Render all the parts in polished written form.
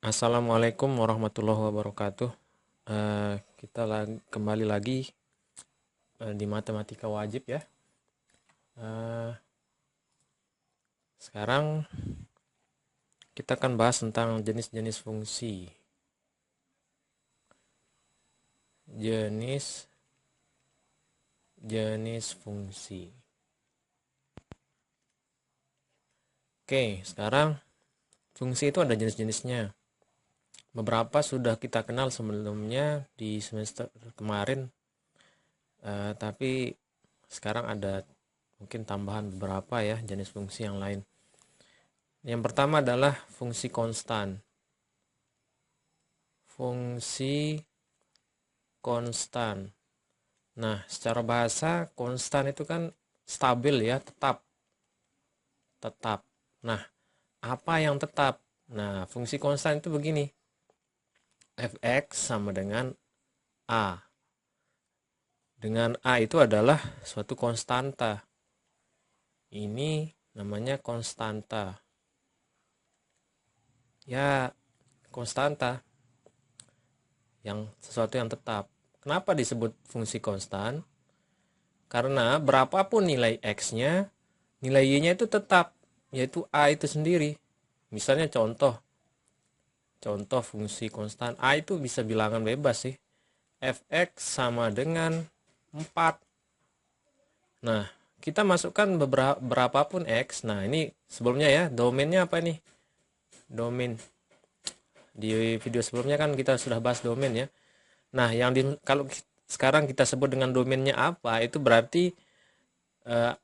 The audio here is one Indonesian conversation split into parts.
Assalamualaikum warahmatullahi wabarakatuh. Kita kembali lagi di matematika wajib ya. Eh, Sekarang kita akan bahas tentang jenis-jenis fungsi. Jenis fungsi. Oke, sekarang fungsi itu ada jenis-jenisnya. Beberapa sudah kita kenal sebelumnya di semester kemarin, tapi sekarang ada mungkin tambahan beberapa ya jenis fungsi yang lain. Yang pertama adalah fungsi konstan. Fungsi konstan. Nah, secara bahasa konstan itu kan stabil ya, tetap. Tetap. Nah, apa yang tetap? Nah, fungsi konstan itu begini. Fx sama dengan A. Dengan A itu adalah suatu konstanta. Ini namanya konstanta. Ya, konstanta. Sesuatu yang tetap. Kenapa disebut fungsi konstan? Karena berapapun nilai x-nya, nilai y-nya itu tetap, yaitu a itu sendiri. Misalnya contoh fungsi konstan a itu bisa bilangan bebas sih. Fx sama dengan 4. Nah, kita masukkan berapapun x. Nah, ini sebelumnya ya, domainnya apa nih? Domain. Di video sebelumnya kan kita sudah bahas domain ya. Nah, kalau sekarang kita sebut dengan domainnya apa, itu berarti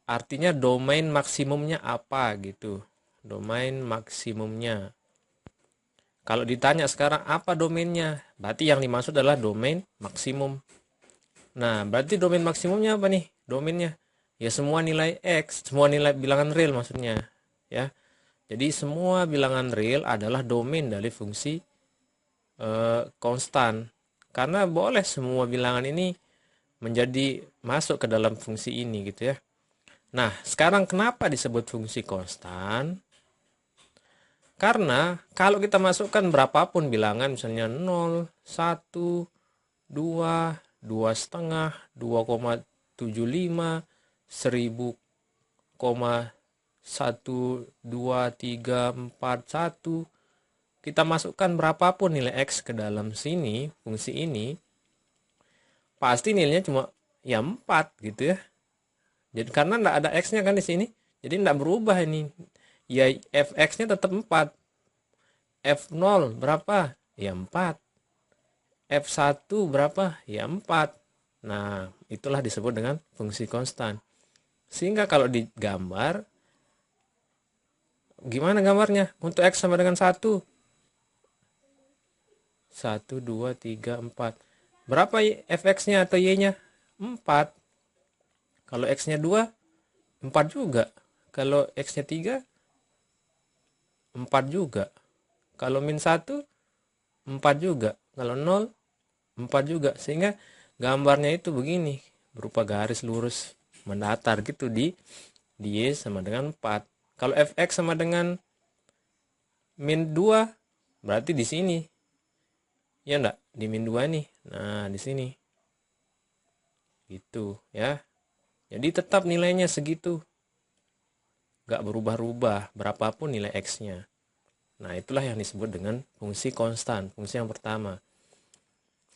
artinya domain maksimumnya apa gitu. Domain maksimumnya. Kalau ditanya sekarang apa domainnya, berarti yang dimaksud adalah domain maksimum. Nah, berarti domain maksimumnya apa nih? Domainnya ya semua nilai x, semua nilai bilangan real maksudnya, ya. Jadi semua bilangan real adalah domain dari fungsi konstan. Karena boleh semua bilangan ini menjadi masuk ke dalam fungsi ini gitu ya. Nah, sekarang kenapa disebut fungsi konstan? Karena kalau kita masukkan berapapun bilangan, misalnya 0, 1, 2, 2 setengah, 2,75, 1000, 1, 2, 3, 4, 1. Kita masukkan berapapun nilai x ke dalam sini, fungsi ini, pasti nilainya cuma ya 4 gitu ya. Jadi karena enggak ada x-nya kan di sini, jadi enggak berubah ini. Ya fx-nya tetap 4. F0 berapa? Ya 4. F1 berapa? Ya 4. Nah, itulah disebut dengan fungsi konstan. Sehingga kalau digambar, gimana gambarnya? Untuk x sama dengan 1. 1, 2, 3, 4. Berapa fx-nya atau y-nya? 4. Kalau x-nya 2, 4 juga. Kalau x-nya 3, 4 juga. Kalau min 1, 4 juga. Kalau 0, 4 juga. Sehingga gambarnya itu begini. Berupa garis lurus mendatar gitu di y sama dengan 4. Kalau fx sama dengan min 2, berarti di sini. Ya enggak? Di min 2 nih. Nah, di sini. Gitu ya. Jadi tetap nilainya segitu. Enggak berubah-ubah berapapun nilai x-nya. Nah, itulah yang disebut dengan fungsi konstan. Fungsi yang pertama.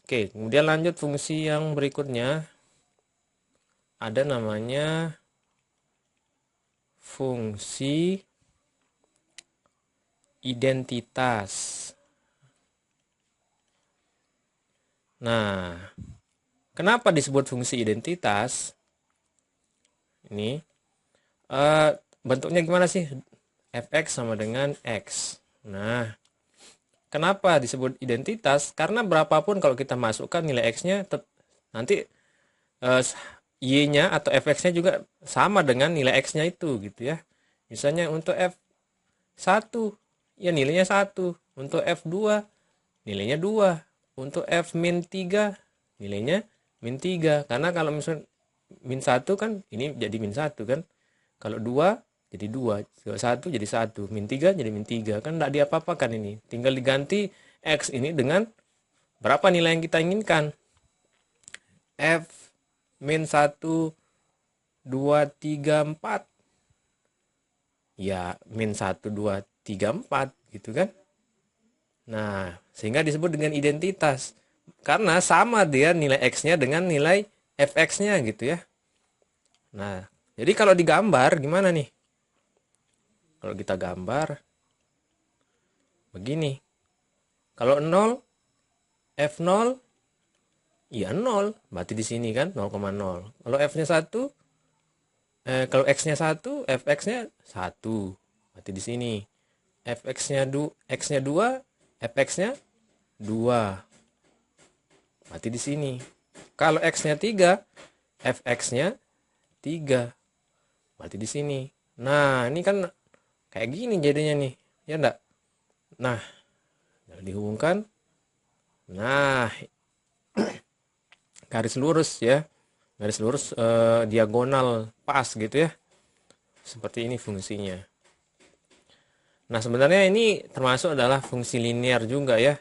Oke, kemudian lanjut fungsi yang berikutnya. Ada namanya fungsi identitas. Nah, kenapa disebut fungsi identitas? Ini bentuknya gimana sih? Fx sama dengan x. Nah, kenapa disebut identitas? Karena berapapun kalau kita masukkan nilai x-nya, nanti y-nya atau fx-nya juga sama dengan nilai x-nya itu gitu ya. Misalnya untuk f1 ya nilainya 1, untuk f2 nilainya 2, untuk f-3 nilainya min 3. Karena kalau misalnya min 1 kan ini jadi min 1 kan. Kalau 2 jadi 2, 1 jadi 1, min 3 jadi min 3. Kan enggak diapa-apakan ini. Tinggal diganti X ini dengan berapa nilai yang kita inginkan. F min 1, 2, 3, 4. Ya, min 1, 2, 3, 4 gitu kan. Nah, sehingga disebut dengan identitas. Karena sama dia nilai X-nya dengan nilai Fx-nya gitu ya. Nah, jadi kalau digambar gimana nih? Kalau kita gambar begini. Kalau 0, F0, ya 0. Berarti di sini kan 0,0. Kalau F-nya 1, kalau X-nya 1, Fx-nya 1. Berarti di sini. Fx-nya X-nya 2, Fx-nya 2. Berarti di sini. Kalau X-nya 3, Fx-nya 3. Berarti di sini. Nah, ini kan kayak gini jadinya nih. Ya enggak? Nah, dihubungkan. Nah, garis lurus ya. Garis lurus diagonal pas gitu ya. Seperti ini fungsinya. Nah, sebenarnya ini termasuk adalah fungsi linear juga ya.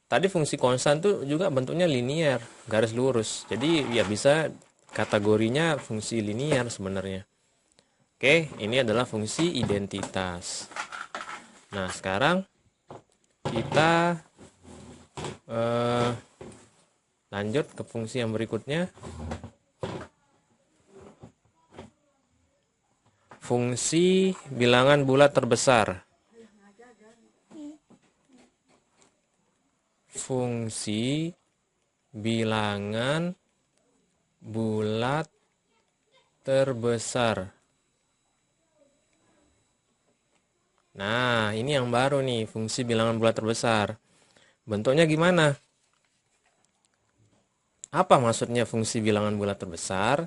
Tadi fungsi konstan tuh juga bentuknya linear, garis lurus. Jadi ya bisa kategorinya fungsi linear sebenarnya. Oke, ini adalah fungsi identitas. Nah, sekarang kita lanjut ke fungsi yang berikutnya. Fungsi bilangan bulat terbesar. Fungsi bilangan bulat terbesar. Nah, ini yang baru nih, fungsi bilangan bulat terbesar. Bentuknya gimana? Apa maksudnya fungsi bilangan bulat terbesar?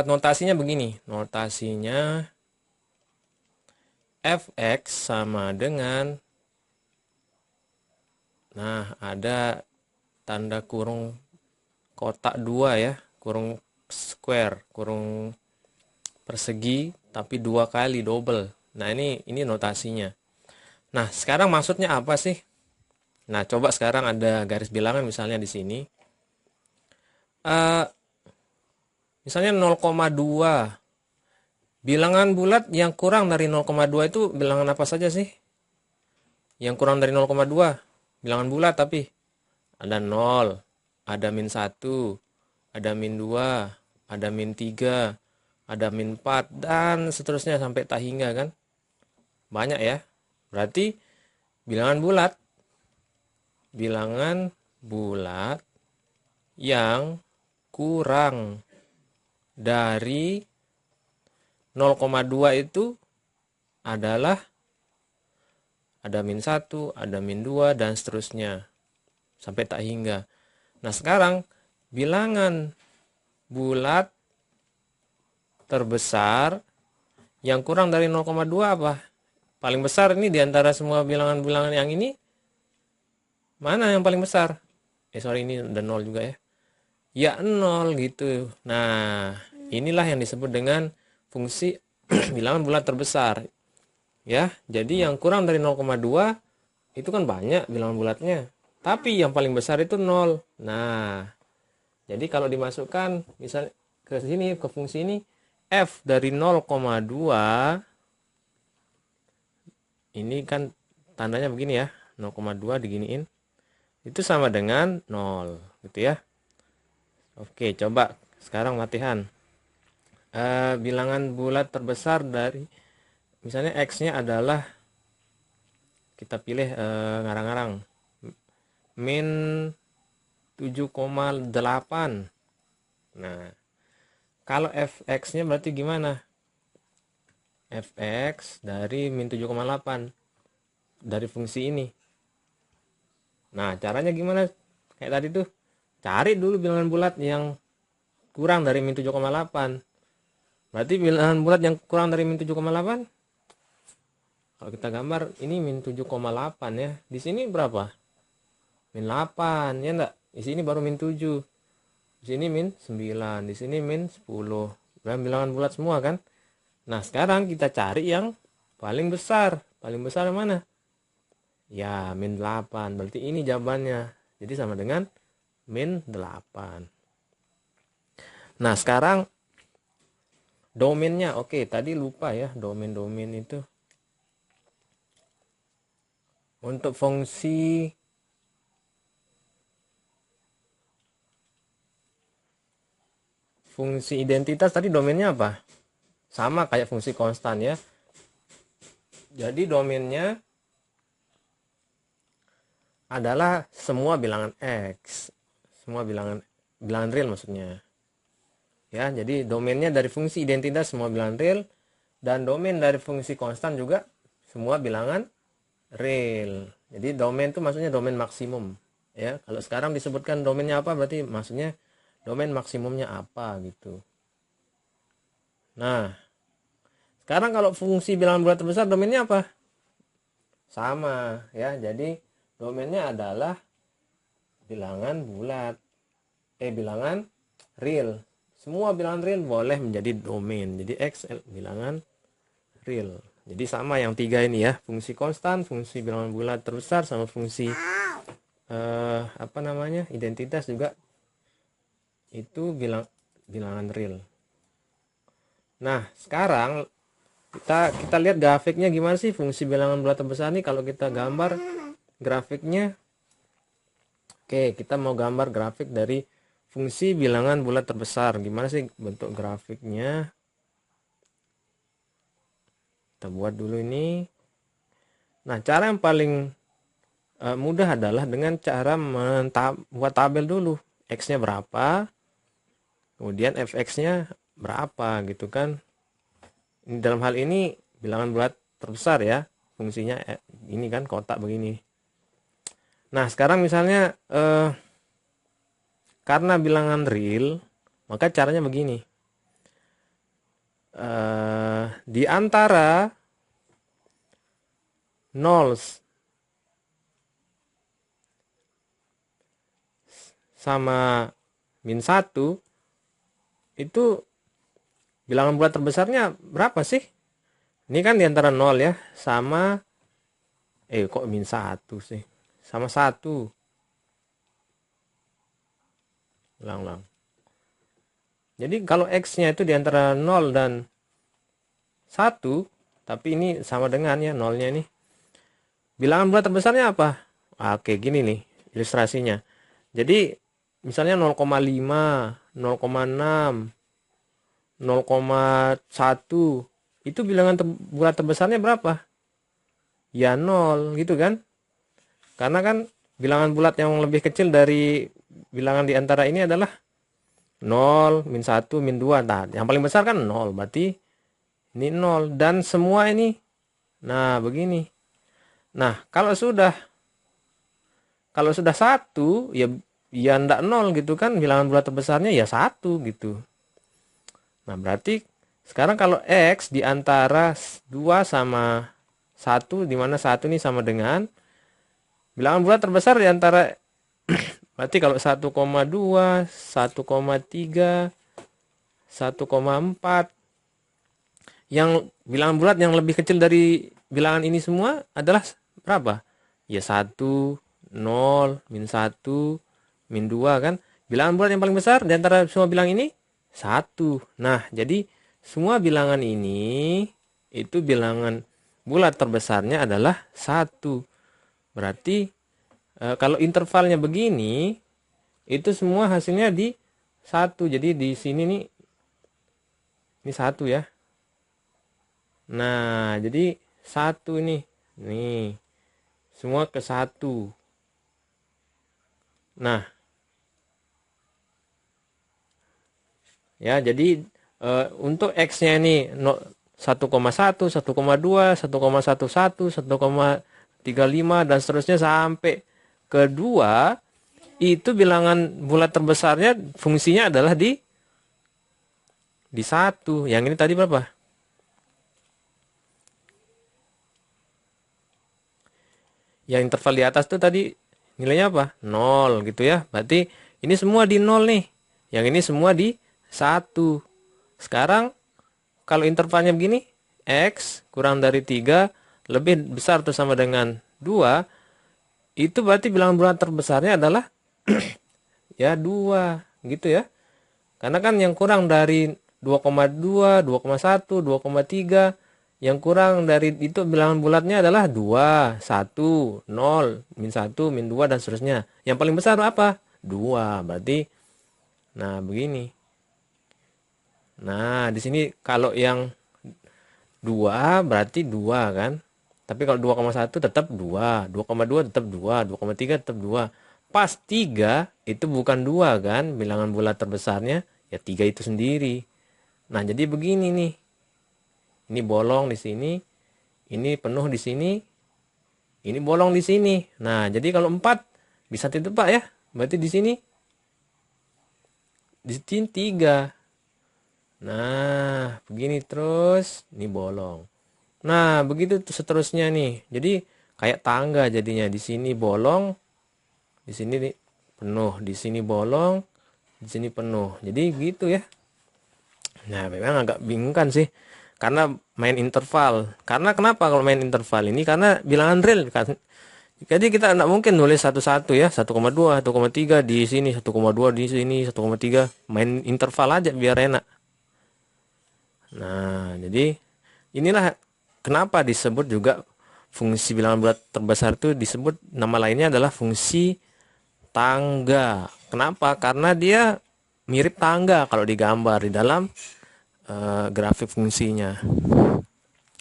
Notasinya begini. Notasinya Fx sama dengan, nah ada tanda kurung kotak 2 ya, kurung square, kurung persegi tapi 2 kali double. Nah, ini notasinya. Nah, sekarang maksudnya apa sih? Nah, coba sekarang ada garis bilangan misalnya di sini. Misalnya 0,2. Bilangan bulat yang kurang dari 0,2 itu bilangan apa saja sih? Yang kurang dari 0,2. Bilangan bulat tapi ada 0, ada min 1, ada min 2, ada min 3, ada min 4, dan seterusnya sampai tak hingga kan. Banyak ya. Berarti bilangan bulat yang kurang dari 0,2 itu adalah ada min 1, ada min 2, dan seterusnya sampai tak hingga. Nah, sekarang bilangan bulat terbesar yang kurang dari 0,2 apa? Paling besar ini diantara semua bilangan-bilangan yang ini, mana yang paling besar? Sorry, ini udah 0 juga ya. Ya 0 gitu. Nah, inilah yang disebut dengan fungsi bilangan bulat terbesar. Ya, jadi yang kurang dari 0,2 itu kan banyak bilangan bulatnya. Tapi yang paling besar itu 0. Nah, jadi kalau dimasukkan misalnya ke sini, ke fungsi ini, F dari 0,2 ini kan tandanya begini ya, 0,2 diginiin. Itu sama dengan 0 gitu ya. Oke, coba sekarang latihan. Bilangan bulat terbesar dari misalnya X-nya adalah, kita pilih ngarang-ngarang, min 7,8. Nah, kalau Fx-nya berarti gimana? Fx dari min 7,8 dari fungsi ini. Nah, caranya gimana? Kayak tadi tuh, cari dulu bilangan bulat yang kurang dari min 7,8. Berarti bilangan bulat yang kurang dari min 7,8, kalau kita gambar ini min 7,8 ya. Di sini berapa? Min 8 ya enggak? Di sini baru min 7. Di sini min 9, di sini min 10. bilangan bulat semua kan. Nah, sekarang kita cari yang paling besar. Paling besar yang mana? Ya, min 8. Berarti ini jawabannya. Jadi sama dengan min 8. Nah, sekarang domainnya. Oke, tadi lupa ya domain-domain itu. Untuk fungsi identitas tadi domainnya apa? Sama kayak fungsi konstan ya. Jadi domainnya adalah semua bilangan X. Semua bilangan real maksudnya. Ya, jadi domainnya dari fungsi identitas semua bilangan real, dan domain dari fungsi konstan juga semua bilangan real. Jadi domain itu maksudnya domain maksimum. Ya, kalau sekarang disebutkan domainnya apa berarti maksudnya domain maksimumnya apa gitu. Nah, sekarang kalau fungsi bilangan bulat terbesar domainnya apa? Sama ya. Jadi domainnya adalah bilangan bulat. Bilangan real. Semua bilangan real boleh menjadi domain. Jadi X bilangan real. Jadi sama yang tiga ini ya, fungsi konstan, fungsi bilangan bulat terbesar, sama fungsi identitas juga itu bilangan real. Nah, sekarang kita lihat grafiknya gimana sih fungsi bilangan bulat terbesar nih kalau kita gambar grafiknya. Oke, kita mau gambar grafik dari fungsi bilangan bulat terbesar. Gimana sih bentuk grafiknya? Kita buat dulu ini. Nah, cara yang paling mudah adalah dengan cara buat tabel dulu. X-nya berapa, kemudian fx-nya berapa gitu kan. Ini dalam hal ini bilangan bulat terbesar ya. Fungsinya ini kan kotak begini. Nah, sekarang misalnya karena bilangan real, maka caranya begini. Di antara 0 sama min 1 itu bilangan bulat terbesarnya berapa sih? Ini kan di antara 0 ya sama kok min 1 sih? Sama 1. Ulang. Jadi kalau X-nya itu di antara 0 dan 1, tapi ini sama dengan ya 0-nya ini. Bilangan bulat terbesarnya apa? Oke, gini nih ilustrasinya. Jadi misalnya 0,5, 0,6, 0,1 itu bilangan bulat terbesarnya berapa? Ya 0 gitu kan. Karena kan bilangan bulat yang lebih kecil dari bilangan di antara ini adalah 0, min 1, min 2. Nah, yang paling besar kan 0. Berarti ini 0. Dan semua ini, nah begini. Nah, kalau sudah 1, ya enggak 0 gitu kan. Bilangan bulat terbesarnya ya 1 gitu. Nah, berarti sekarang kalau X di antara 2 sama 1, dimana 1 ini sama dengan bilangan bulat terbesar di antara berarti kalau 1,2, 1,3, 1,4, yang bilangan bulat yang lebih kecil dari bilangan ini semua adalah berapa? Ya 1, 0, min 1, min 2 kan. Bilangan bulat yang paling besar di antara semua bilangan ini 1. Nah, jadi semua bilangan ini itu bilangan bulat terbesarnya adalah 1. Berarti kalau intervalnya begini, itu semua hasilnya di 1. Jadi di sini nih, ini 1 ya. Nah, jadi 1 ini. Nih, semua ke 1. Nah, ya jadi untuk X-nya ini 1,1, 1,2, 1,11, 1,35 dan seterusnya sampai kedua, itu bilangan bulat terbesarnya fungsinya adalah di 1. Yang ini tadi berapa? Yang interval di atas tuh tadi nilainya apa? 0 gitu ya. Berarti ini semua di 0 nih. Yang ini semua di 1. Sekarang kalau intervalnya begini, X kurang dari 3 lebih besar atau sama dengan 2, itu berarti bilangan bulat terbesarnya adalah ya 2 gitu ya. Karena kan yang kurang dari 2,2, 2,1, 2,3, yang kurang dari itu bilangan bulatnya adalah 2, 1, 0, min 1, min 2 dan seterusnya. Yang paling besar apa? 2. Berarti nah begini. Nah, di sini kalau yang 2 berarti 2 kan. Tapi kalau 2,1 tetap 2, 2,2 tetap 2, 2,3 tetap 2. Pas 3 itu bukan 2 kan, bilangan bulat terbesarnya ya 3 itu sendiri. Nah, jadi begini nih. Ini bolong di sini, ini penuh di sini, ini bolong di sini. Nah, jadi kalau 4 bisa ditebak ya. Berarti di sini 3. Nah, begini terus, ini bolong. Nah, begitu seterusnya nih. Jadi kayak tangga jadinya. Di sini bolong, di sini penuh, di sini bolong, di sini penuh. Jadi gitu ya. Nah, memang agak bingungkan sih. Karena main interval. Karena kenapa kalau main interval ini? Karena bilangan real kan. Jadi kita tidak mungkin nulis satu-satu ya. 1,2, 1,3 di sini, 1,2 di sini, 1,3. Main interval aja biar enak. Nah, jadi inilah kenapa disebut juga fungsi bilangan bulat terbesar itu disebut nama lainnya adalah fungsi tangga. Kenapa? Karena dia mirip tangga kalau digambar di dalam grafik fungsinya.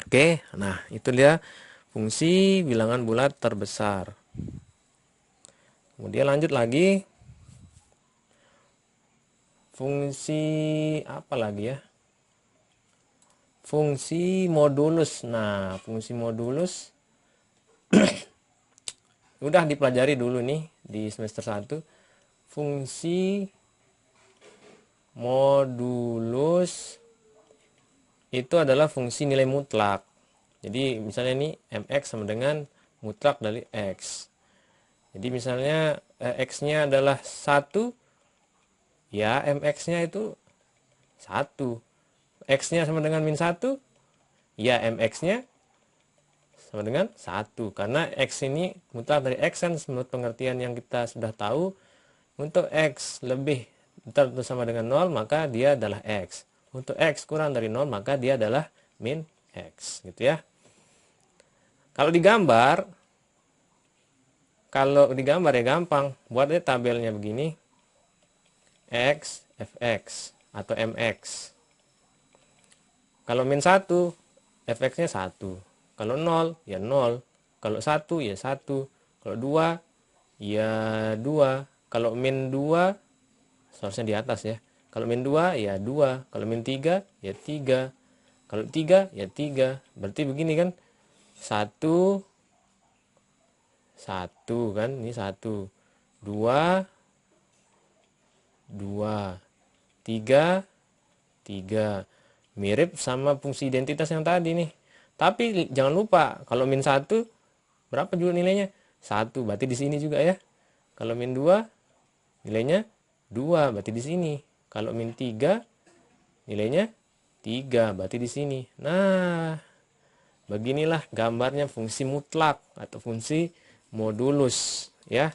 Oke, nah itu dia fungsi bilangan bulat terbesar. Kemudian lanjut lagi fungsi apa lagi ya? Fungsi modulus. Nah, fungsi modulus udah dipelajari dulu nih di semester 1. Fungsi modulus itu adalah fungsi nilai mutlak. Jadi misalnya ini mx sama dengan mutlak dari x. Jadi misalnya x-nya adalah 1, ya mx-nya itu 1. X-nya sama dengan min 1, ya mx-nya sama dengan 1. Karena x ini mutlak dari x kan menurut pengertian yang kita sudah tahu, untuk x lebih besar atau sama dengan 0 maka dia adalah x. Untuk x kurang dari 0 maka dia adalah min x gitu ya. Kalau digambar ya gampang. Buatnya tabelnya begini. X, fx atau mx. Kalau min 1, fx-nya 1. Kalau 0, ya 0. Kalau 1, ya 1. Kalau 2, ya 2. Kalau min 2, seharusnya di atas ya. Kalau min 2, ya 2. Kalau min 3, ya 3. Kalau 3, ya 3. Berarti begini kan. 1, 1 kan. Ini 1. 2, 2. 3, 3. Mirip sama fungsi identitas yang tadi nih. Tapi jangan lupa kalau min 1 berapa juga nilainya? 1. Berarti di sini juga ya. Kalau min 2 nilainya 2, berarti di sini. Kalau min 3 nilainya 3, berarti di sini. Nah, beginilah gambarnya fungsi mutlak atau fungsi modulus ya.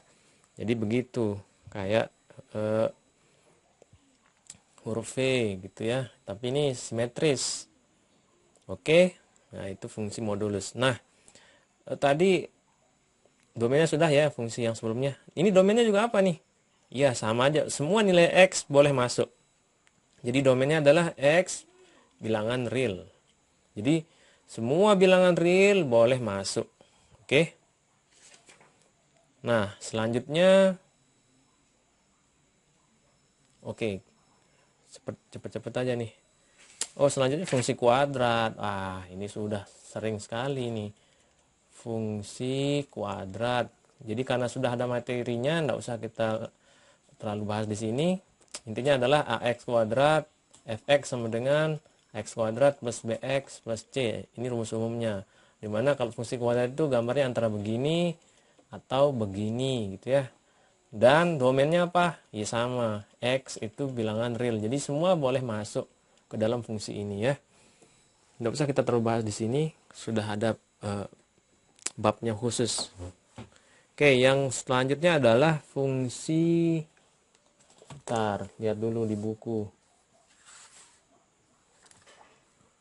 Jadi begitu kayak huruf V gitu ya, tapi ini simetris. Oke, nah itu fungsi modulus. Nah, tadi domainnya sudah ya, fungsi yang sebelumnya. Ini domainnya juga apa nih? Ya sama aja, semua nilai X boleh masuk. Jadi domainnya adalah X bilangan real. Jadi semua bilangan real boleh masuk. Oke. Nah, selanjutnya oke. Cepet-cepet aja nih. Oh, selanjutnya fungsi kuadrat. Ah, ini sudah sering sekali nih. Fungsi kuadrat. Jadi karena sudah ada materinya, enggak usah kita terlalu bahas di sini. Intinya adalah ax kuadrat fx sama dengan x kuadrat plus bx plus c. Ini rumus umumnya. Dimana kalau fungsi kuadrat itu gambarnya antara begini atau begini gitu ya. Dan domainnya apa? Ya sama, X itu bilangan real. Jadi semua boleh masuk. ke dalam fungsi ini ya. Nggak usah kita terlalu bahas di sini, sudah ada babnya khusus. Oke, yang selanjutnya adalah fungsi, lihat dulu di buku.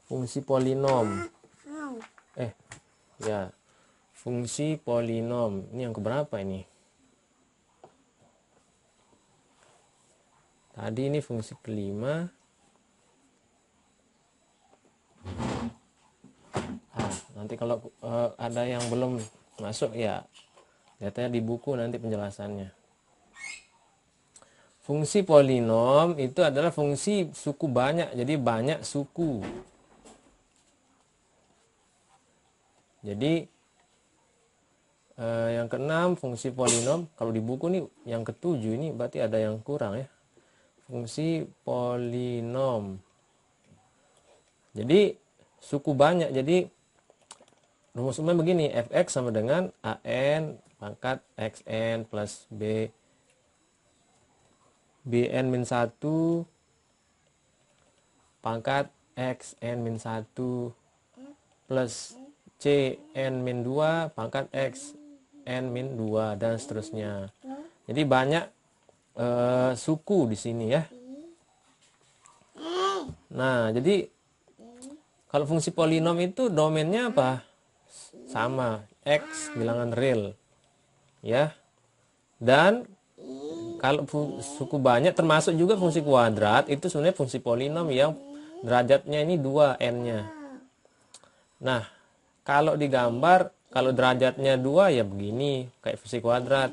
Fungsi polinom. Ya, fungsi polinom. Ini yang keberapa ini? Tadi ini fungsi kelima. Nanti kalau ada yang belum masuk ya lihatnya di buku nanti penjelasannya. Fungsi polinom itu adalah fungsi suku banyak, jadi banyak suku. Jadi yang keenam fungsi polinom, kalau di buku nih yang ketujuh ini berarti ada yang kurang ya. Fungsi polinom. Jadi suku banyak, jadi rumusnya begini, fx sama dengan an pangkat xn plus bn min 1 pangkat xn min 1 plus cn min 2 pangkat xn min 2 dan seterusnya. Jadi banyak suku di sini ya. Nah, jadi kalau fungsi polinom itu domainnya apa? Sama, x bilangan real ya. Dan kalau suku banyak termasuk juga fungsi kuadrat, itu sebenarnya fungsi polinom yang derajatnya ini 2 n-nya. Nah, kalau digambar, kalau derajatnya 2 ya begini, kayak fungsi kuadrat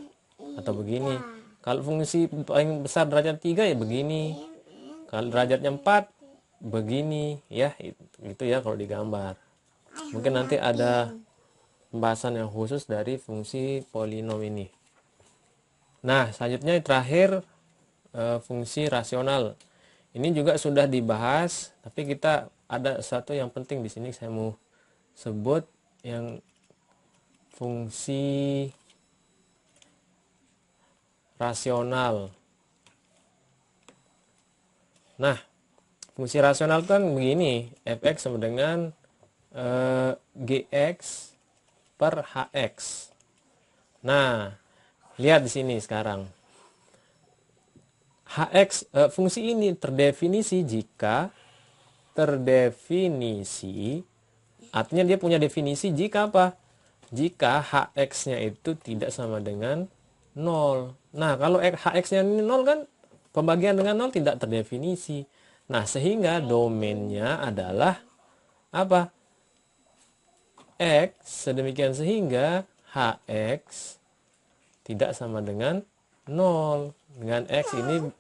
atau begini. Kalau fungsi paling besar derajat 3 ya begini. Kalau derajatnya 4 begini ya, itu ya kalau digambar. Mungkin nanti ada pembahasan yang khusus dari fungsi polinom ini. Nah, selanjutnya terakhir fungsi rasional. Ini juga sudah dibahas, tapi kita ada satu yang penting di sini saya mau sebut, yang fungsi rasional. Nah, fungsi rasional kan begini, fx sama dengan gx per hx. Nah, lihat di sini sekarang. Hx fungsi ini terdefinisi jika artinya dia punya definisi jika apa? Jika hx-nya itu tidak sama dengan 0. Nah, kalau hx-nya ini 0 kan pembagian dengan 0 tidak terdefinisi. Nah, sehingga domainnya adalah apa? X, sedemikian sehingga hx tidak sama dengan 0. Dengan x ini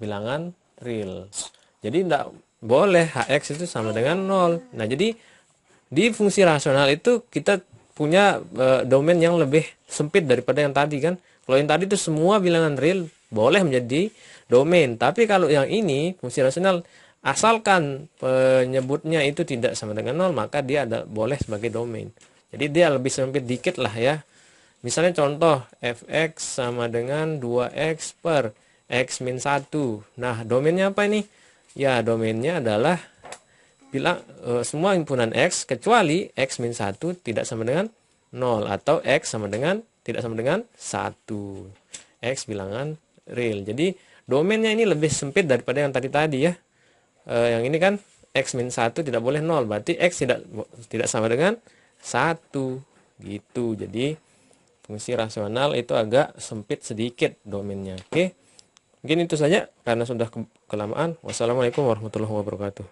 bilangan real. Jadi tidak boleh hx itu sama dengan 0. Nah, jadi di fungsi rasional itu kita punya domain yang lebih sempit daripada yang tadi kan. Kalau yang tadi itu semua bilangan real boleh menjadi domain. Tapi kalau yang ini fungsi rasional, asalkan penyebutnya itu tidak sama dengan 0, maka dia boleh sebagai domain. Jadi dia lebih sempit dikit lah ya. Misalnya contoh, fx sama dengan 2x per x min 1. Nah, domainnya apa ini? Ya, domainnya adalah semua himpunan x kecuali x min 1 tidak sama dengan 0. Atau x tidak sama dengan 1. X bilangan real. Jadi domainnya ini lebih sempit daripada yang tadi ya. Yang ini kan x min 1 tidak boleh 0, berarti x tidak sama dengan 1 gitu. Jadi fungsi rasional itu agak sempit sedikit domainnya. Oke, mungkin itu saja karena sudah kelamaan. Wassalamualaikum warahmatullahi wabarakatuh.